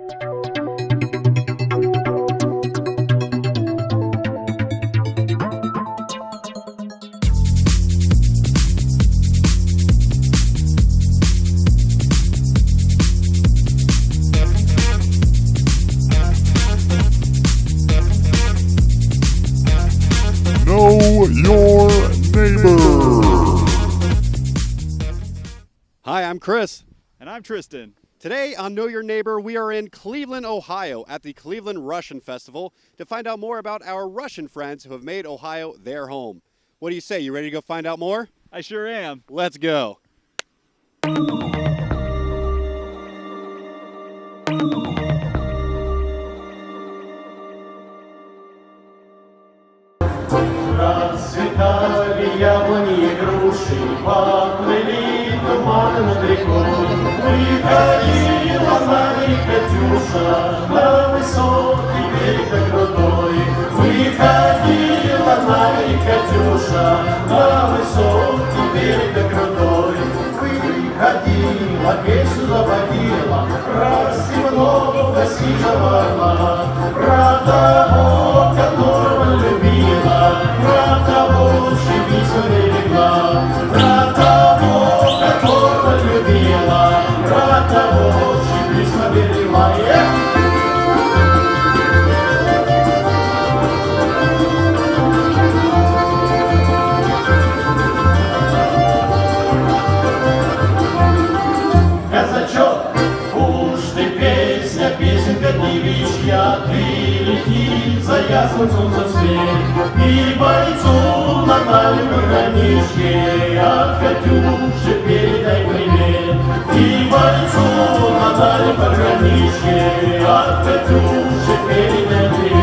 Know your neighbor. Hi, I'm Chris. And I'm Tristan. Today on Know Your Neighbor, we are in Cleveland, Ohio at the Cleveland Russian Festival to find out more about our Russian friends who have made Ohio their home. What do you say? You ready to go find out more? I sure am. Let's go. Расцветали яблони и груши, поплыли туманы над рекой. Выходила Марья Катюша на высокий берег на крутой. Выходила Марья Катюша на высокий берег на крутой. Выходила, песню заводила, про земного сизого орла, про того, которого любила, про того, чьи письма берегла, про того, которого любила, про того, чьи письма берегла. Казачок, уж ты песня, песенка девичья, ты лети за ясным солнцем свет, и бойцу на дальнем пограничье от Катюши передай привет, и бойцу на дальнем пограничье от Катюши передай привет.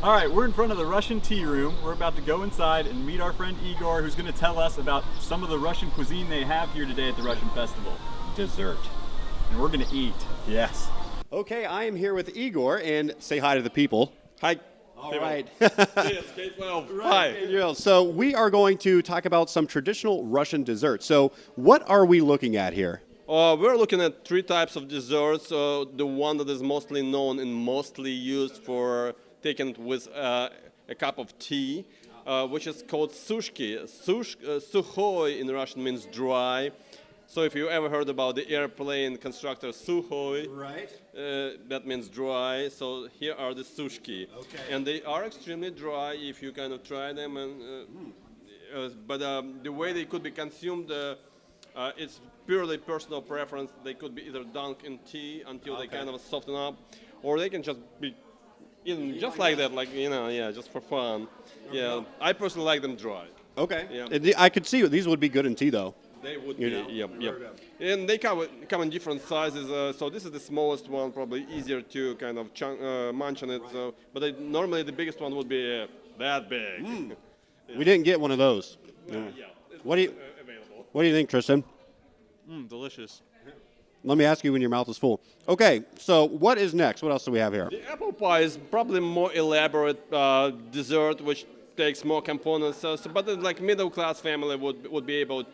All right, we're in front of the Russian tea room. We're about to go inside and meet our friend Igor, who's going to tell us about some of the Russian cuisine they have here today at the Russian Festival. Dessert. And we're going to eat. Yes. Okay, I am here with Igor, and say hi to the people. Hi. All right. Yes, K12. Hi. So we are going to talk about some traditional Russian desserts. So what are we looking at here? We're looking at three types of desserts. The one that is mostly known and mostly used for taken with a cup of tea, which is called sushki. Sukhoi in Russian means dry. So if you ever heard about the airplane constructor Sukhoi, Right. That means dry. So here are the sushki. Okay. And they are extremely dry if you kind of try them. But the way they could be consumed, it's purely personal preference. They could be either dunked in tea until they kind of soften up, or they can just be eaten just like that, just for fun. Yeah, I personally like them dry. Okay. Yeah. I could see these would be good in tea, though. They would You be, know. yep. And they come in different sizes. So this is the smallest one, probably easier to kind of munch on it. So, but normally the biggest one would be that big. We didn't get one of those. Yeah. What do you Available. What do you think, Tristan? Delicious. Let me ask you when your mouth is full. Okay, so what is next? What else do we have here? The apple pie is probably more elaborate dessert, which takes more components. But like middle class family would be able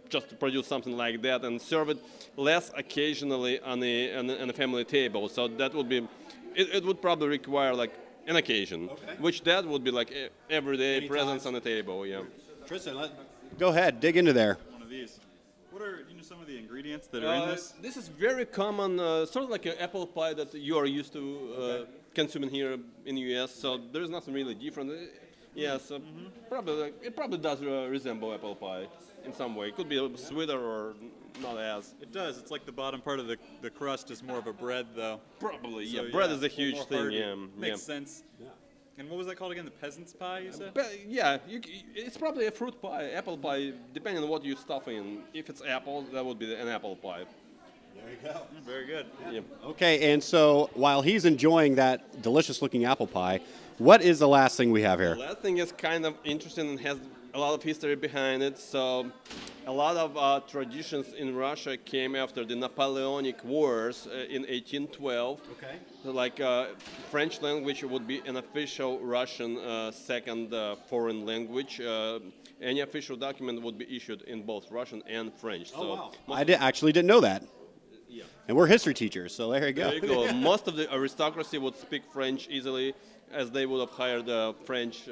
just to produce something like that and serve it less occasionally on a family table. So that would be, it would probably require like an occasion, which that would be like everyday presence on the table. Yeah. Tristan, go ahead, dig into there. One of these. What are some of the ingredients that are in this? This is very common, sort of like an apple pie that you are used to consuming here in the U.S. So there's nothing really different. Yes, it probably does resemble apple pie in some way. It could be sweeter or not as. It does. It's like the bottom part of the crust is more of a bread, though. Probably, So, yeah. Bread is a little huge more thing. hearty. Yeah, Makes sense. Yeah. And what was that called again? The peasant's pie, you said? But yeah, it's probably a fruit pie, apple pie, depending on what you stuff in. If it's apple, that would be an apple pie. There you go. Very good. Yeah. Okay, and so while he's enjoying that delicious-looking apple pie, what is the last thing we have here? Well, that thing is kind of interesting and has a lot of history behind it. So, a lot of traditions in Russia came after the Napoleonic Wars in 1812. Okay. So like French language would be an official Russian second foreign language. Any official document would be issued in both Russian and French. Oh, wow. Actually didn't know that. Yeah. And we're history teachers, so there you go. There you go. Most of the aristocracy would speak French easily, as they would have hired French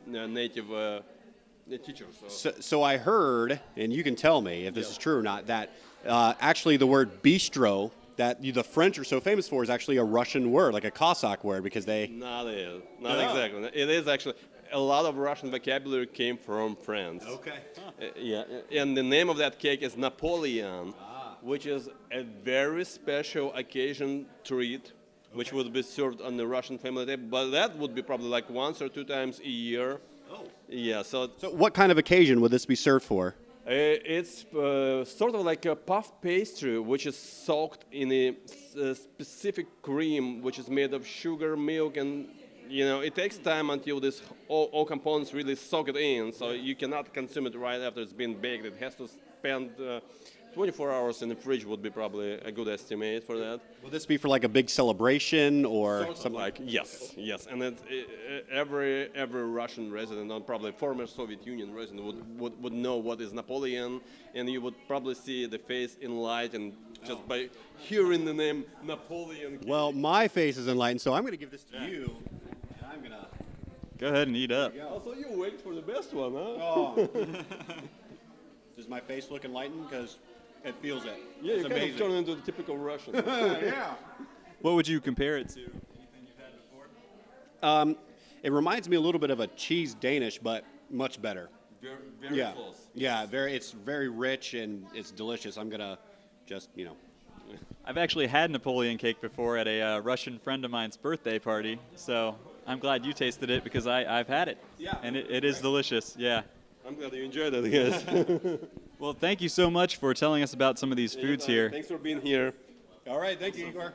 native teachers. So I heard, and you can tell me if this is true or not, that actually the word bistro that the French are so famous for is actually a Russian word, like a Cossack word, because they... Not exactly. It is actually. A lot of Russian vocabulary came from France. Okay. Yeah, and the name of that cake is Napoleon, which is a very special occasion treat, which would be served on the Russian family table. But that would be probably like once or two times a year. Oh. Yeah, so what kind of occasion would this be served for? it's sort of like a puff pastry, which is soaked in a specific cream, which is made of sugar, milk, and it takes time until all components really soak it in. So you cannot consume it right after it's been baked. It has to spend 24 hours in the fridge would be probably a good estimate for that. Will this be for like a big celebration or Sort of something? like yes, and every Russian resident, or probably former Soviet Union resident, would know what is Napoleon, and you would probably see the face enlightened just by hearing the name Napoleon. Well, my face is enlightened, so I'm going to give this to you. And I'm going to... Go ahead and eat up. So you wait for the best one, huh? Oh. Does my face look enlightened? Because it feels it. Yeah, it's you amazing. kind of turn into the typical Russian. Yeah. What would you compare it to? Anything you've had before? It reminds me a little bit of a cheese Danish, but much better. Very Yeah. close. Yeah, it's very rich and it's delicious. I'm going to just, I've actually had Napoleon cake before at a Russian friend of mine's birthday party, so I'm glad you tasted it because I've had it. Yeah. And it is delicious, yeah. I'm glad you enjoyed it, I guess. Well, thank you so much for telling us about some of these foods here. Thanks for being here. All right, thank you, Igor.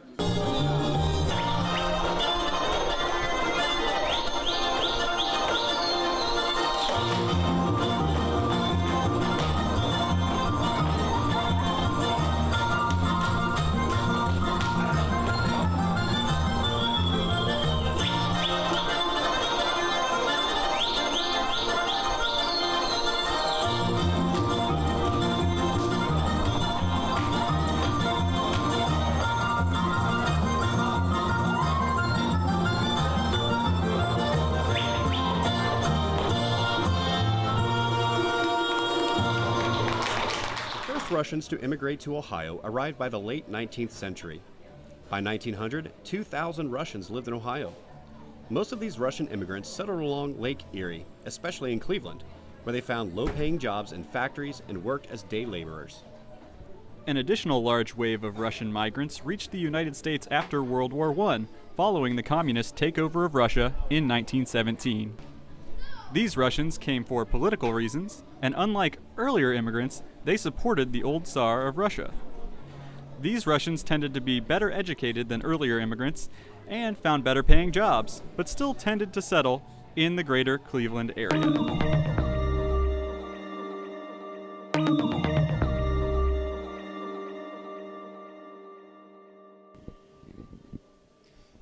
Russians to immigrate to Ohio arrived by the late 19th century. By 1900, 2,000 Russians lived in Ohio. Most of these Russian immigrants settled along Lake Erie, especially in Cleveland, where they found low-paying jobs in factories and worked as day laborers. An additional large wave of Russian migrants reached the United States after World War I, following the communist takeover of Russia in 1917. These Russians came for political reasons, and unlike earlier immigrants, they supported the old Tsar of Russia. These Russians tended to be better educated than earlier immigrants and found better paying jobs, but still tended to settle in the greater Cleveland area.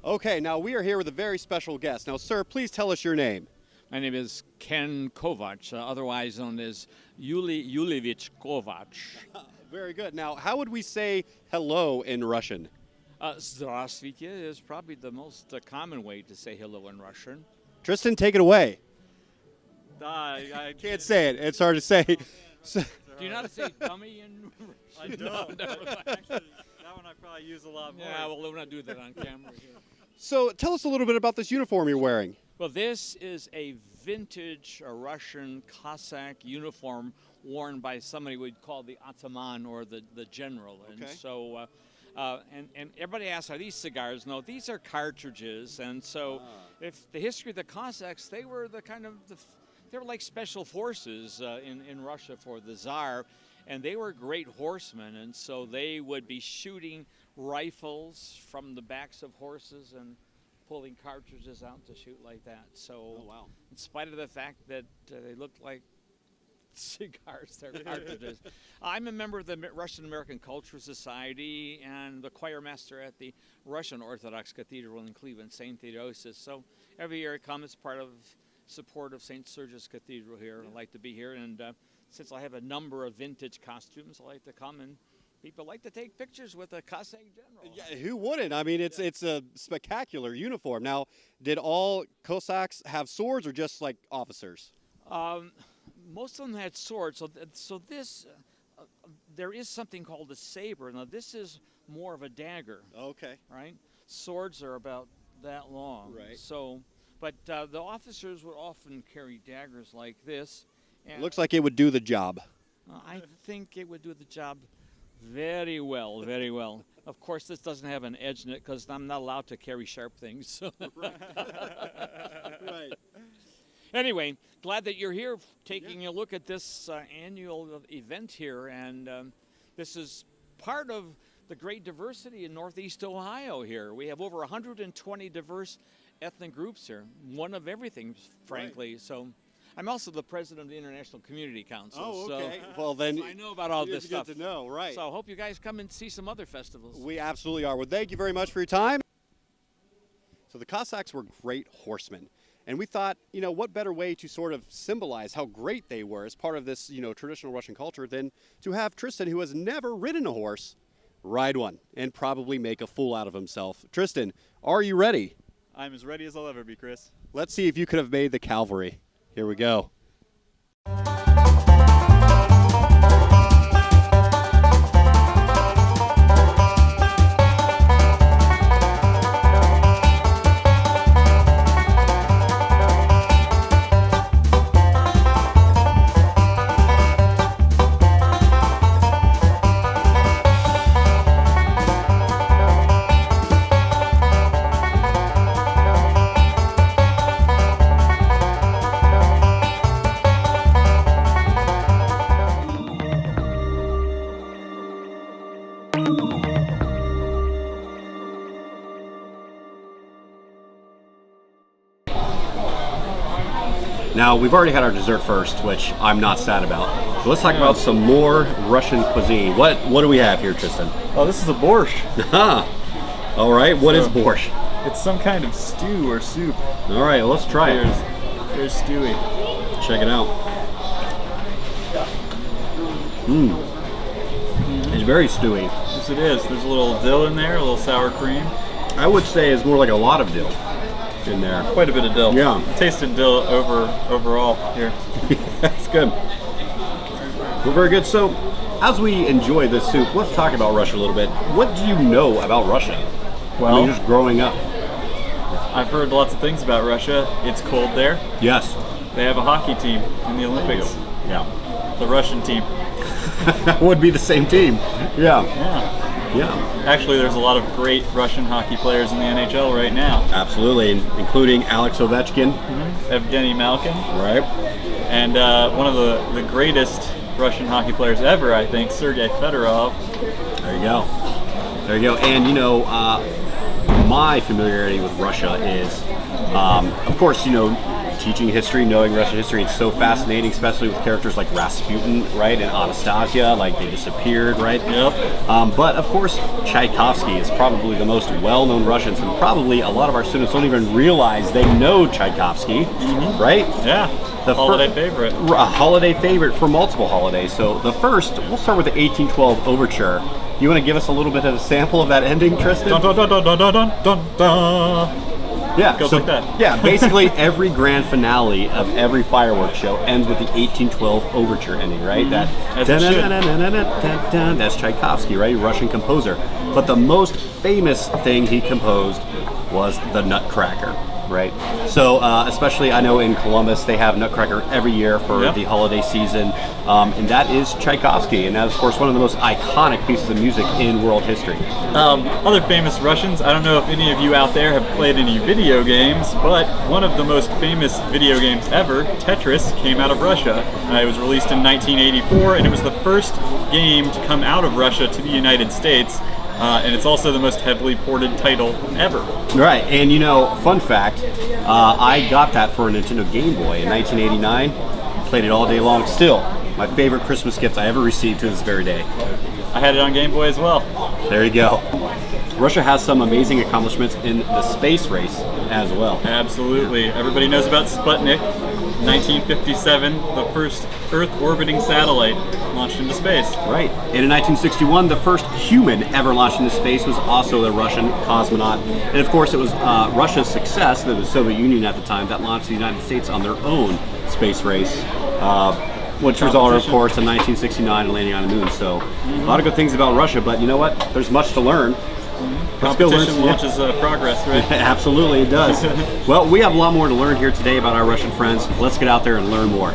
Okay, now we are here with a very special guest. Now, sir, please tell us your name. My name is Ken Kovac, otherwise known as Yuli Yulevich Kovac. Very good. Now, how would we say hello in Russian? Здравствуйте is probably the most common way to say hello in Russian. Tristan, take it away. I Can't say it. It's hard to say. So, Do you not say dummy in Russian? I don't. Actually, that one I probably use a lot more. Yeah, well, we'll not do that on camera here. so tell us a little bit about this uniform you're wearing. Well, this is a vintage Russian Cossack uniform worn by somebody we'd call the ataman, or the general. And so, and everybody asks, are these cigars? No, these are cartridges. And so, if the history of the Cossacks, they were the kind of they were like special forces in Russia for the Tsar, and they were great horsemen, and so they would be shooting rifles from the backs of horses and pulling cartridges out to shoot like that. So, in spite of the fact that they looked like cigars, they're cartridges. I'm a member of the Russian American Cultural Society and the choir master at the Russian Orthodox Cathedral in Cleveland, St. Theodosius. So every year I come as part of support of St. Sergius Cathedral here. I like to be here, and since I have a number of vintage costumes, I like to come, and people like to take pictures with a Cossack general. Yeah, who wouldn't? I mean, it's a spectacular uniform. Now, did all Cossacks have swords or just like officers? Most of them had swords. So this, there is something called a saber. Now, this is more of a dagger. Okay. Right? Swords are about that long. Right. So, but the officers would often carry daggers like this. And Looks like it would do the job. I think it would do the job very well, very well. Of course, this doesn't have an edge in it because I'm not allowed to carry sharp things. So. Right. Anyway, glad that you're here taking a look at this annual event here. And this is part of the great diversity in Northeast Ohio here. We have over 120 diverse ethnic groups here, one of everything, frankly. Right. So I'm also the president of the International Community Council. Oh, okay. So well, then I know about all this stuff. Good to know, right? So I hope you guys come and see some other festivals. We absolutely are. Well, thank you very much for your time. So the Cossacks were great horsemen. And we thought, what better way to sort of symbolize how great they were as part of this, traditional Russian culture than to have Tristan, who has never ridden a horse, ride one and probably make a fool out of himself. Tristan, are you ready? I'm as ready as I'll ever be, Chris. Let's see if you could have made the cavalry. Here we go. Now, we've already had our dessert first, which I'm not sad about. So let's talk about some more Russian cuisine. What do we have here, Tristan? Oh, this is a borscht. All right, what is borscht? It's some kind of stew or soup. All right, let's try it. There's Stewie. Check it out. It's very stewy. Yes, it is. There's a little dill in there, a little sour cream. I would say it's more like a lot of dill in there. Quite a bit of dill. Yeah. I'm tasting dill overall here. That's good. Well, very good. So, as we enjoy this soup, let's talk about Russia a little bit. What do you know about Russia? Well, just growing up. I've heard lots of things about Russia. It's cold there. Yes. They have a hockey team in the Olympics. Yeah. The Russian team. Would be the same team. Yeah. Yeah. Actually, there's a lot of great Russian hockey players in the NHL right now. Absolutely, including Alex Ovechkin. Evgeny Malkin. Right. And one of the greatest Russian hockey players ever, I think, Sergei Fedorov. There you go. There you go. And, my familiarity with Russia is, of course, teaching history, knowing Russian history. It's so fascinating, especially with characters like Rasputin, right, and Anastasia, like they disappeared, right? Yep. But of course, Tchaikovsky is probably the most well-known Russians, and probably a lot of our students don't even realize they know Tchaikovsky, right? Yeah. The holiday favorite. A holiday favorite for multiple holidays. So the first, we'll start with the 1812 Overture. You want to give us a little bit of a sample of that ending, Tristan? Dun, dun, dun, dun, dun, dun, dun, dun. Yeah, goes like that. Yeah, basically every grand finale of every fireworks show ends with the 1812 Overture ending, right? That's Tchaikovsky, right? Russian composer. But the most famous thing he composed was the Nutcracker. Right. So, especially I know in Columbus, they have Nutcracker every year for the holiday season, and that is Tchaikovsky, and that is, of course, one of the most iconic pieces of music in world history. Other famous Russians, I don't know if any of you out there have played any video games, but one of the most famous video games ever, Tetris, came out of Russia. It was released in 1984, and it was the first game to come out of Russia to the United States. And it's also the most heavily ported title ever. Right, and you know, fun fact, I got that for a Nintendo Game Boy in 1989. Played it all day long. Still, my favorite Christmas gift I ever received to this very day. I had it on Game Boy as well. There you go. Russia has some amazing accomplishments in the space race as well. Absolutely. Everybody knows about Sputnik. 1957, the first Earth-orbiting satellite launched into space. Right. And in 1961, the first human ever launched into space was also a Russian cosmonaut. And of course, it was Russia's success, the Soviet Union at the time, that launched the United States on their own space race, which resulted, of course, in 1969 and landing on the moon. So a lot of good things about Russia, but you know what? There's much to learn. Competition launches progress, right? Absolutely, it does. Well, we have a lot more to learn here today about our Russian friends. Let's get out there and learn more.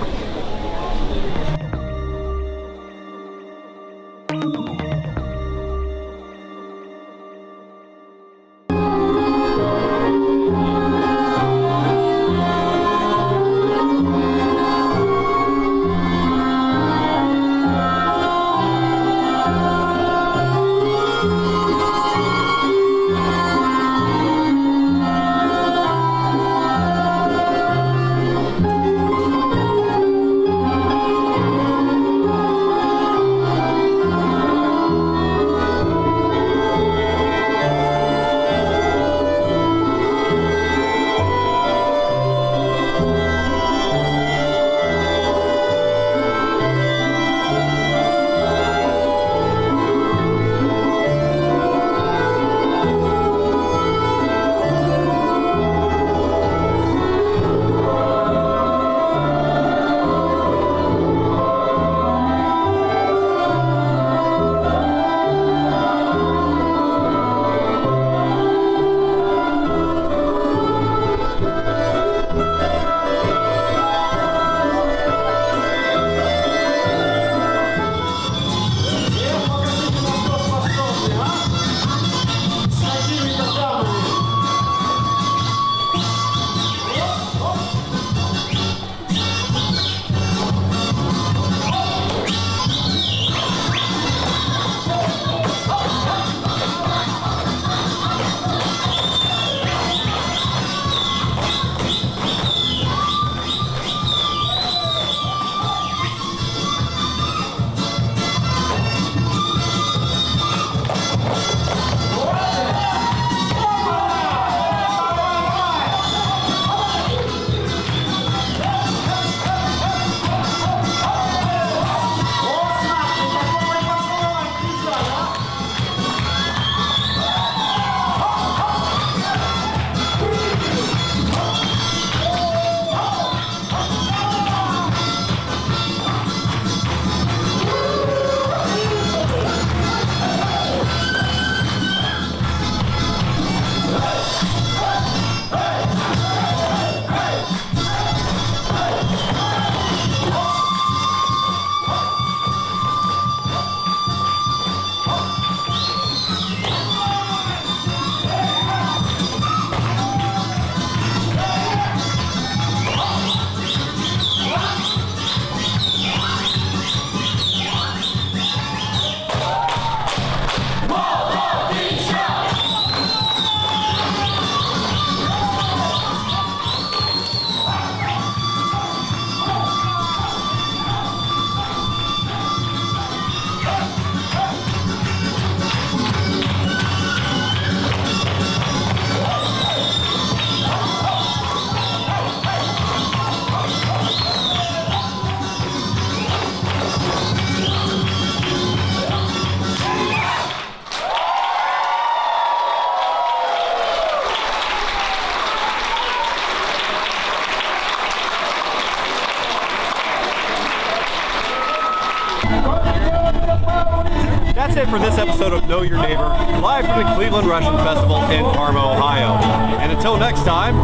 it for this episode of Know Your Neighbor, live from the Cleveland Russian Festival in Parma, Ohio. And until next time,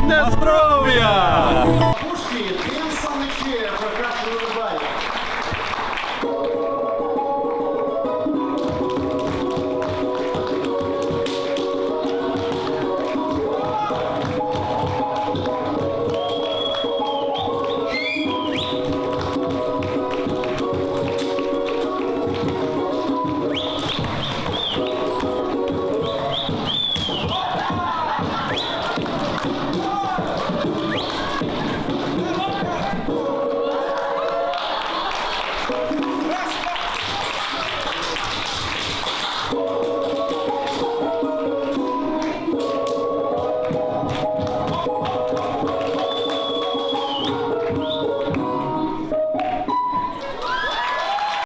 Nastrovia!